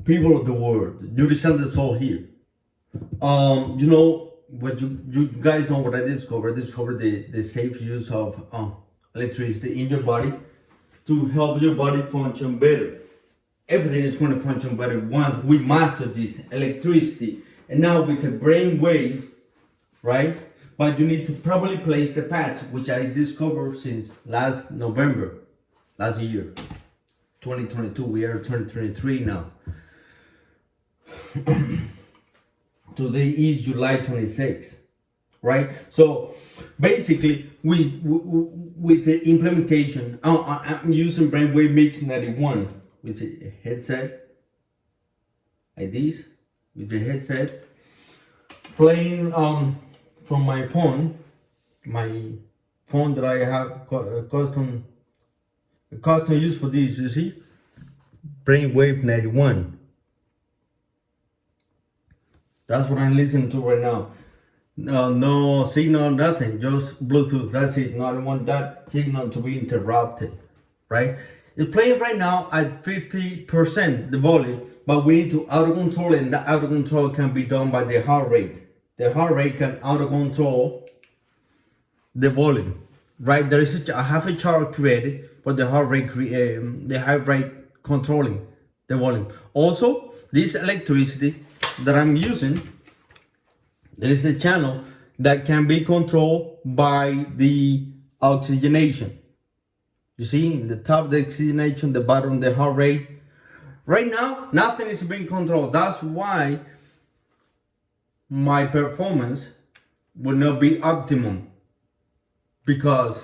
people of the world, you listen to the soul here. You know what you guys know what I discovered. I discovered the safe use of electricity in your body to help your body function better. Everything is going to function better once we master this electricity. And now with the brain waves, right? But you need to properly place the pads, which I discovered since last November, last year, 2022. We are 2023 now. Today is July 26th, right? So basically, with the implementation, I'm using BrainWave-Mix 91 with a headset like this, with the headset, playing from my phone that I have custom use for this. You see, BrainWave 91. That's what I'm listening to right now. No signal, nothing, just Bluetooth. That's it. No, I don't want that signal to be interrupted, right? It's playing right now at 50% the volume, but we need to auto control, and that auto control can be done by the heart rate. The heart rate can auto control the volume, right? There is I have a chart created for the heart rate, controlling the volume. Also, this electricity that I'm using, there is a channel that can be controlled by the oxygenation. You see, in the top the oxygenation, the bottom the heart rate. Right now, nothing is being controlled. That's why my performance will not be optimum. Because,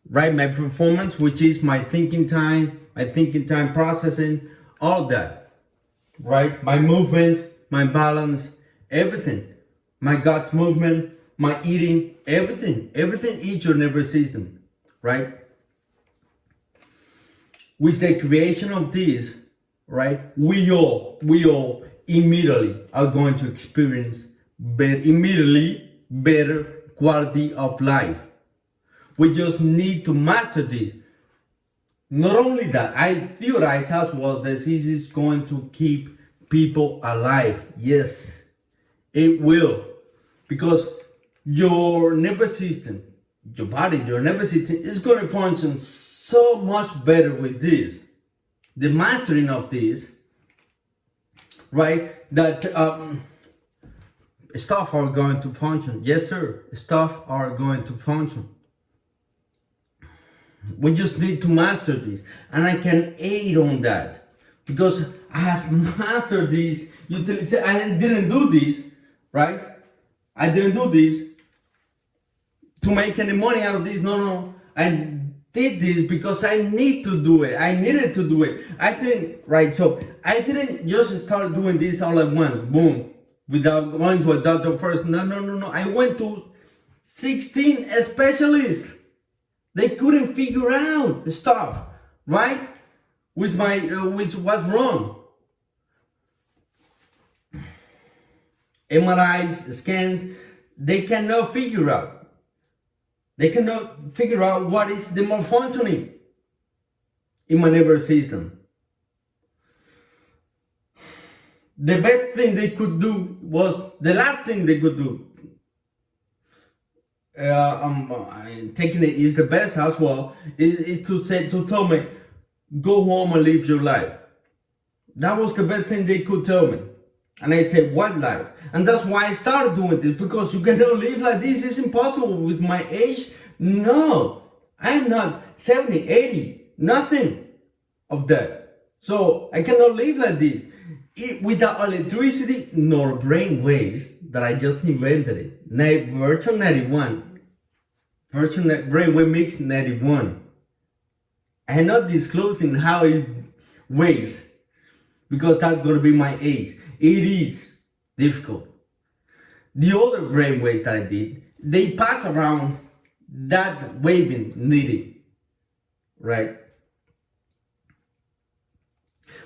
right, my performance, which is my thinking time processing, all that, right? My movement, my balance, everything. My guts movement, my eating, everything eats your nervous system, right? With the creation of this, right, we all immediately are going to experience better quality of life. We just need to master this. Not only that, I theorize as well that this is going to keep people alive. Yes, it will. Because your nervous system, your body, your nervous system is going to function so much better with this. The mastering of this, right? That stuff are going to function. Yes, sir. Stuff are going to function. We just need to master this, and I can aid on that because I have mastered this utility. I didn't do this, right? I didn't do this to make any money out of this. No. I did this because I need to do it. I needed to do it. I didn't, right? So I didn't just start doing this all at once, boom, without going to a doctor first. No. I went to 16 specialists. They couldn't figure out stuff, right? With what's wrong. MRIs, scans, they cannot figure out. They cannot figure out what is the malfunctioning in my nervous system. The best thing they could do was the last thing they could do. Taking it is the best as well. Is to tell me, go home and live your life. That was the best thing they could tell me. And I said, what life? And that's why I started doing this, because you cannot live like this. It's impossible with my age. No, I'm not 70, 80, nothing of that. So I cannot live like this. Without electricity nor brain waves that I just invented it. Version 91. BrainWave-Mix 91. I'm not disclosing how it waves, because that's going to be my age. It is difficult. The other brainwaves that I did, they pass around that waving needed, right?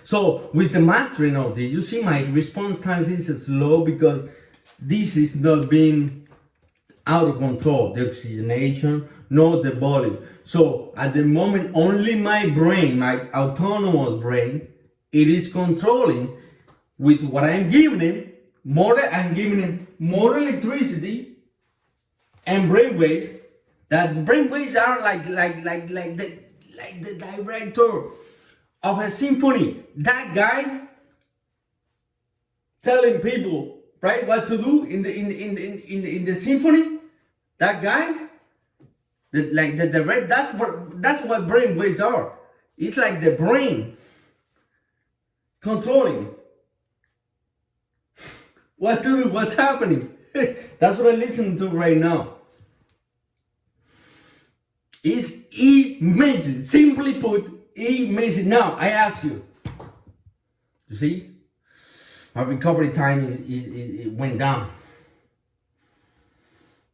So with the mastering of this, you see my response time is slow because this is not being out of control. The oxygenation, not the volume. So at the moment, only my brain, my autonomous brain, it is controlling with what I'm giving him. I'm giving him more electricity and brainwaves. That brainwaves are like the director of a symphony. That guy telling people, right, what to do in the symphony. That guy, that's what brainwaves are. It's like the brain controlling what to do, what's happening. That's what I'm listening to right now. It's amazing. Simply put, amazing. Now I ask you. You see, my recovery time it went down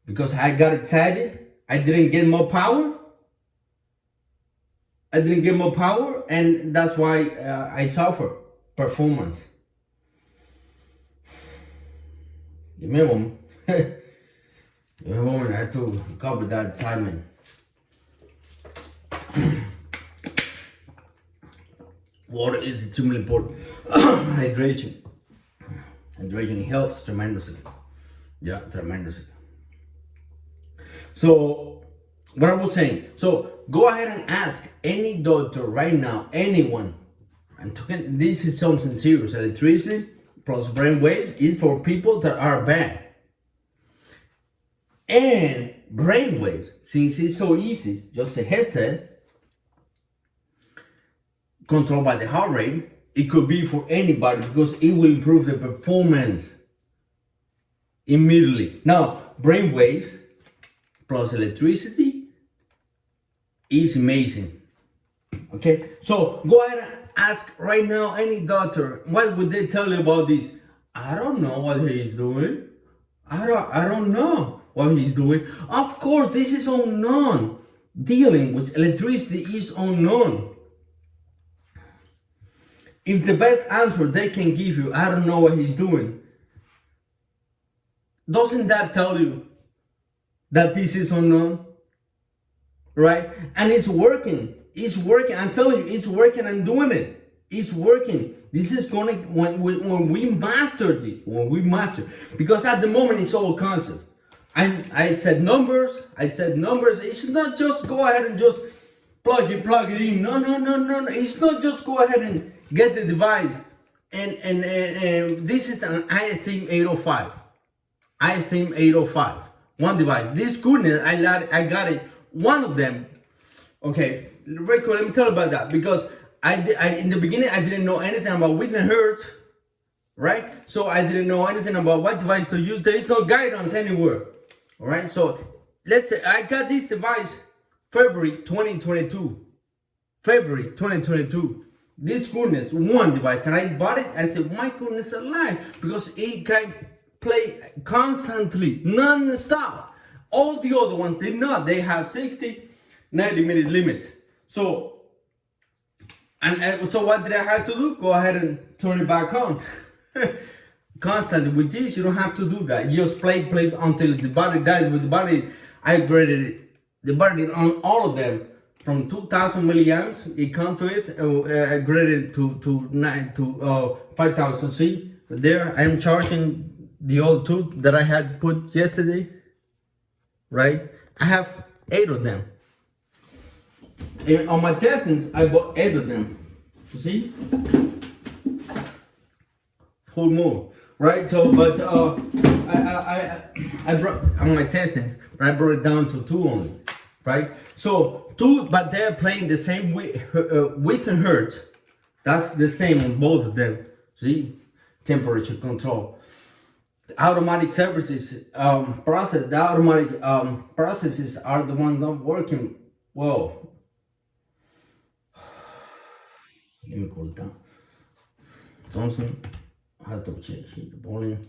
because I got excited. I didn't get more power. And that's why I suffer performance. Give me a moment. Give me a moment. I had to cover that excitement. Water is extremely important. Hydration helps tremendously. Yeah, tremendously. So, what I was saying. So, go ahead and ask any doctor right now, anyone. I'm talking. This is something serious. Electricity plus brainwaves is for people that are bad. And brainwaves, since it's so easy, just a headset controlled by the heart rate, it could be for anybody because it will improve the performance immediately. Now, brainwaves plus electricity is amazing. Okay, so go ahead and ask right now any doctor, what would they tell you about this? I don't know what he's doing. I don't know what he's doing. Of course, this is unknown. Dealing with electricity is unknown. If the best answer they can give you, I don't know what he's doing, doesn't that tell you that this is unknown? Right? And it's working. It's working. I'm telling you, it's working and doing it. It's working. This is going to, when we master this, because at the moment it's all conscious. I said numbers. It's not just go ahead and just plug it in. No. It's not just go ahead and get the device. And this is an ISTM 805. ISTM 805. One device. This goodness, I got it. One of them. Okay, very cool. Let me tell you about that because I in the beginning I didn't know anything about width and hertz, right? So I didn't know anything about what device to use. There is no guidance anywhere. All right. So let's say I got this device February 2022. This goodness, one device, and I bought it and I said, my goodness alive, because it can play constantly, non-stop. All the other ones did not. They have 60, 90-minute limits. So what did I have to do? Go ahead and turn it back on. Constantly. With this, you don't have to do that. You just play until the battery dies. With the battery, I upgraded the battery on all of them from 2,000 milliamps. It comes with upgraded to 5,000. See, there I am charging the old two that I had put yesterday. Right? I have 8 of them. And on my testings, I bought 8 of them. You see? 4 more. Right? So, but I brought on my testings, but I brought it down to 2 only. Right? So 2, but they're playing the same width and hertz. That's the same on both of them. See? Temperature control. Automatic services the automatic processes are the ones not working well. Let me cool it down. Something I have to change the volume.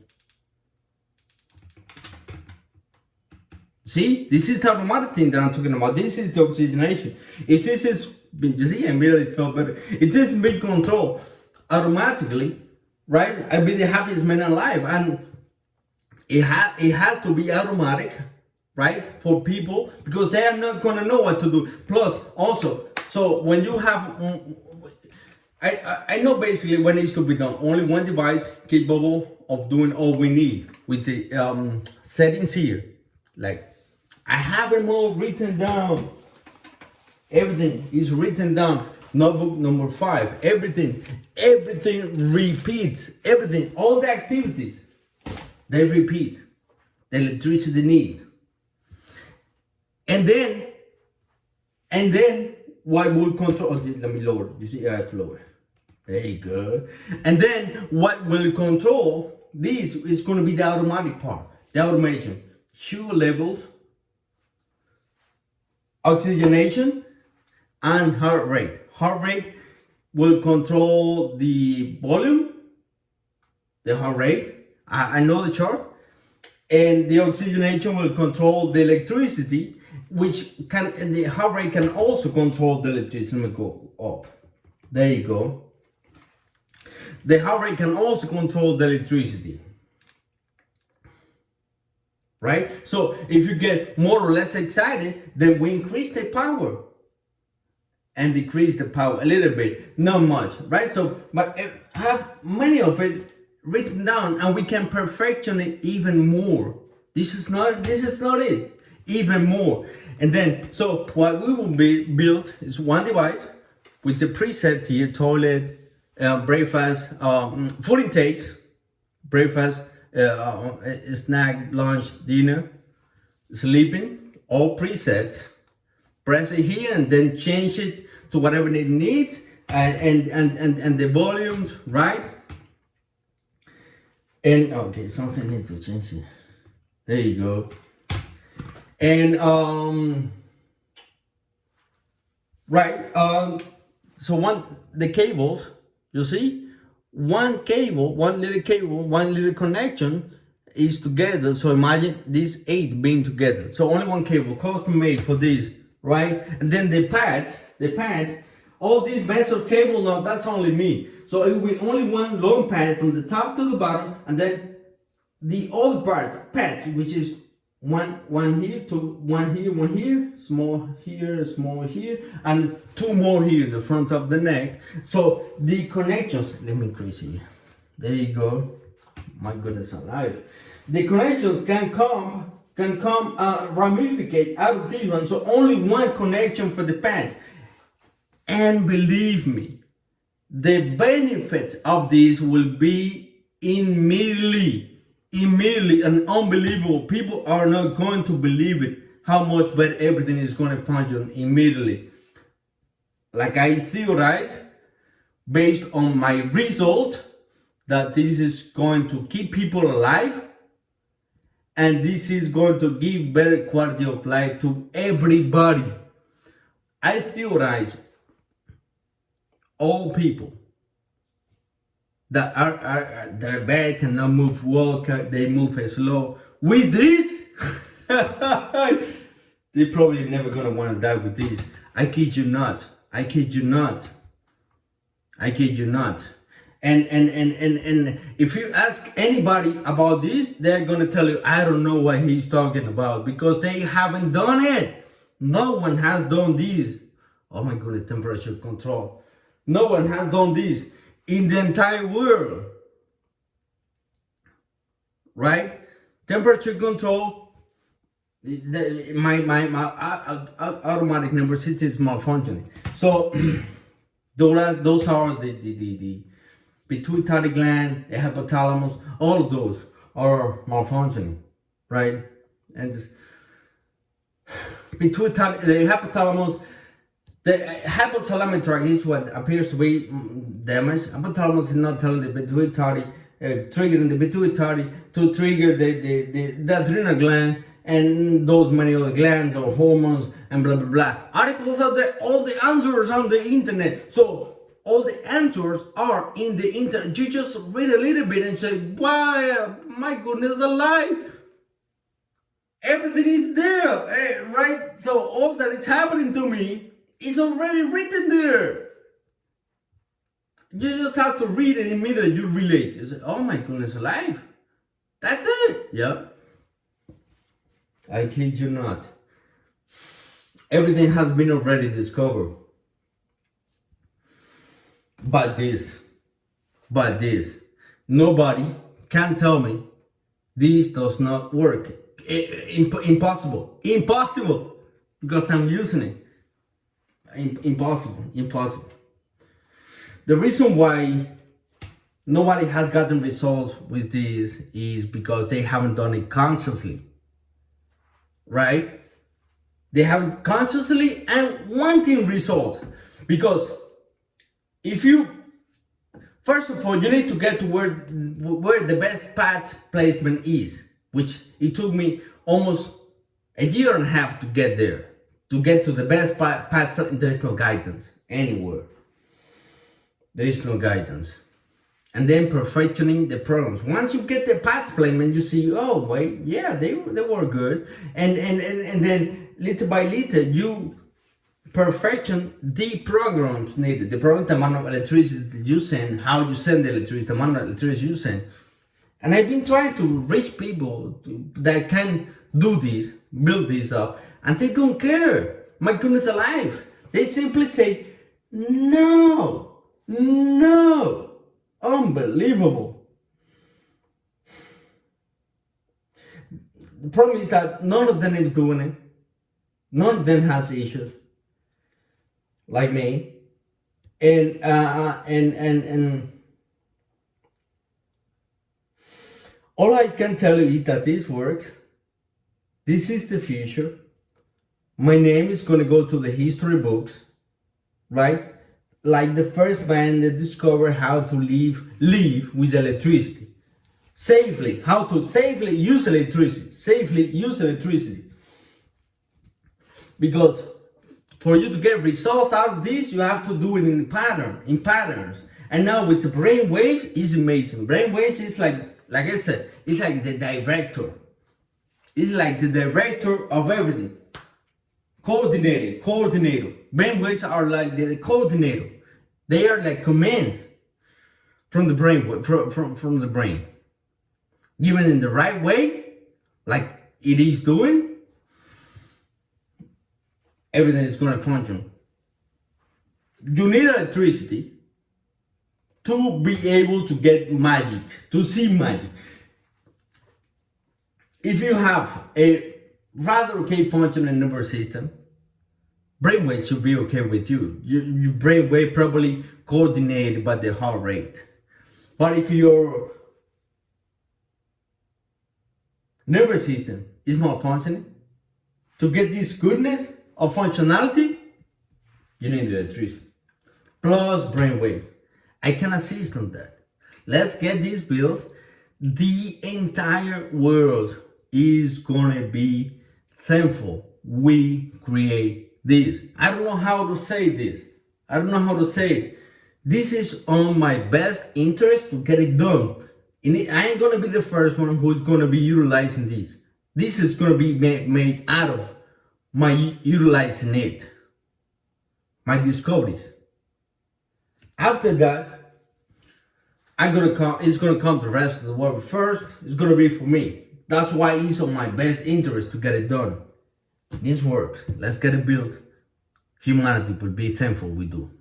See, this is the automatic thing that I'm talking about. This is the oxygenation. If this is, you see, I immediately felt better. It is big control automatically, right? I'll be the happiest man alive, and it has to be automatic, right, for people, because they are not gonna know what to do. Plus, also, so when you have, I know basically what needs to be done. Only one device capable of doing all we need with the settings here. Like, I have them all written down. Everything is written down. Notebook number 5. Everything repeats. Everything, all the activities, they repeat. The electricity need. And then what will control? Oh, let me lower. You see, I have to lower. There you go. And then what will control this is going to be the automatic part, the automation. Sugar levels, oxygenation, and heart rate. Heart rate will control the volume, the heart rate. I know the chart. And the oxygenation will control the electricity, which can, and the heart rate can also control the electricity. Let me go up. There you go. The heart rate can also control the electricity. Right? So if you get more or less excited, then we increase the power and decrease the power a little bit, not much, right? So, but have many of it written down, and we can perfection it even more. This is not it, even more. And then, so what we will be built is one device with the preset here: toilet, breakfast, food intakes, breakfast, snack, lunch, dinner, sleeping, all presets. Press it here and then change it to whatever it needs, and the volumes, right? And okay, something needs to change it. There you go. And right, so the cables, you see, one little connection is together. So imagine these 8 being together. So only one cable, custom made for this, right? And then the pads, all these mess of cable, now that's only me. So it will be only one long pad from the top to the bottom, and then the other pads, which is one here, one here, small here, and 2 more here in the front of the neck. So the connections, let me increase it. There you go. My goodness alive. The connections can come ramificate out of this one. So only one connection for the pads. And believe me, the benefits of this will be immediately and unbelievable. People are not going to believe it, how much better everything is going to function immediately. Like I theorize, based on my result, that this is going to keep people alive, and this is going to give better quality of life to everybody. I theorize all people that are bad, cannot move well, they move slow. With this, they probably never gonna want to die with this. I kid you not. And if you ask anybody about this, they're gonna tell you, I don't know what he's talking about, because they haven't done it. No one has done this. Oh my goodness, temperature control. No one has done this in the entire world, right? Temperature control. My automatic number 6 is malfunctioning. So those are the pituitary gland, the hypothalamus. All of those are malfunctioning, right? And just pituitary, the hypothalamus. The hypothalamic tract is what appears to be damaged. Hypothalamus is not telling the pituitary, triggering the pituitary to trigger the adrenal gland and those many other glands or hormones and blah blah blah. Articles out there, all the answers on the internet. So all the answers are in the internet. You just read a little bit and say, "Why, my goodness alive!" Everything is there, right? So all that is happening to me is already written there. You just have to read it immediately. You relate. You say, "Oh my goodness alive, that's it." Yeah. I kid you not. Everything has been already discovered. But this, nobody can tell me this does not work. Impossible, because I'm using it. Impossible. The reason why nobody has gotten results with this is because they haven't done it consciously, right? They haven't consciously and wanting results. Because if you, first of all, you need to get to where the best path placement is, which it took me almost a year and a half to get there. To get to the best path, there is no guidance anywhere. There is no guidance. And then perfectioning the programs. Once you get the path placement, you see, oh wait, yeah, they were good. And then little by little, you perfection the programs needed. The program, the amount of electricity that you send, how you send the electricity, the amount of electricity you send. And I've been trying to reach people that can do this, build this up, and they don't care. My goodness alive. They simply say, no. Unbelievable. The problem is that none of them is doing it. None of them has issues like me. And all I can tell you is that this works. This is the future. My name is gonna go to the history books, right? Like the first man that discovered how to live with electricity. Safely, how to safely use electricity. Because for you to get results out of this, you have to do it in patterns. And now with the brainwaves, it's amazing. Brainwaves is like I said, it's like the director. It's like the director of everything. Coordinator. Brainwaves are like the coordinator. They are like commands from the brain, from the brain. Given in the right way, like it is doing, everything is going to function. You need electricity to be able to get magic, to see magic. If you have a rather okay functioning nervous system, brainwave should be okay with you. Your brainwave probably coordinated by the heart rate. But if your nervous system is malfunctioning, to get this goodness of functionality, you need electricity. Plus brainwave. I can assist on that. Let's get this built. The entire world is gonna be thankful we create this. I don't know how to say this. This is on my best interest to get it done. I ain't gonna be the first one who's gonna be utilizing this. This is gonna be made out of my utilizing it. My discoveries. After that, it's gonna come the rest of the world. First, it's gonna be for me. That's why it's on my best interest to get it done. This works. Let's get it built. Humanity will be thankful we do.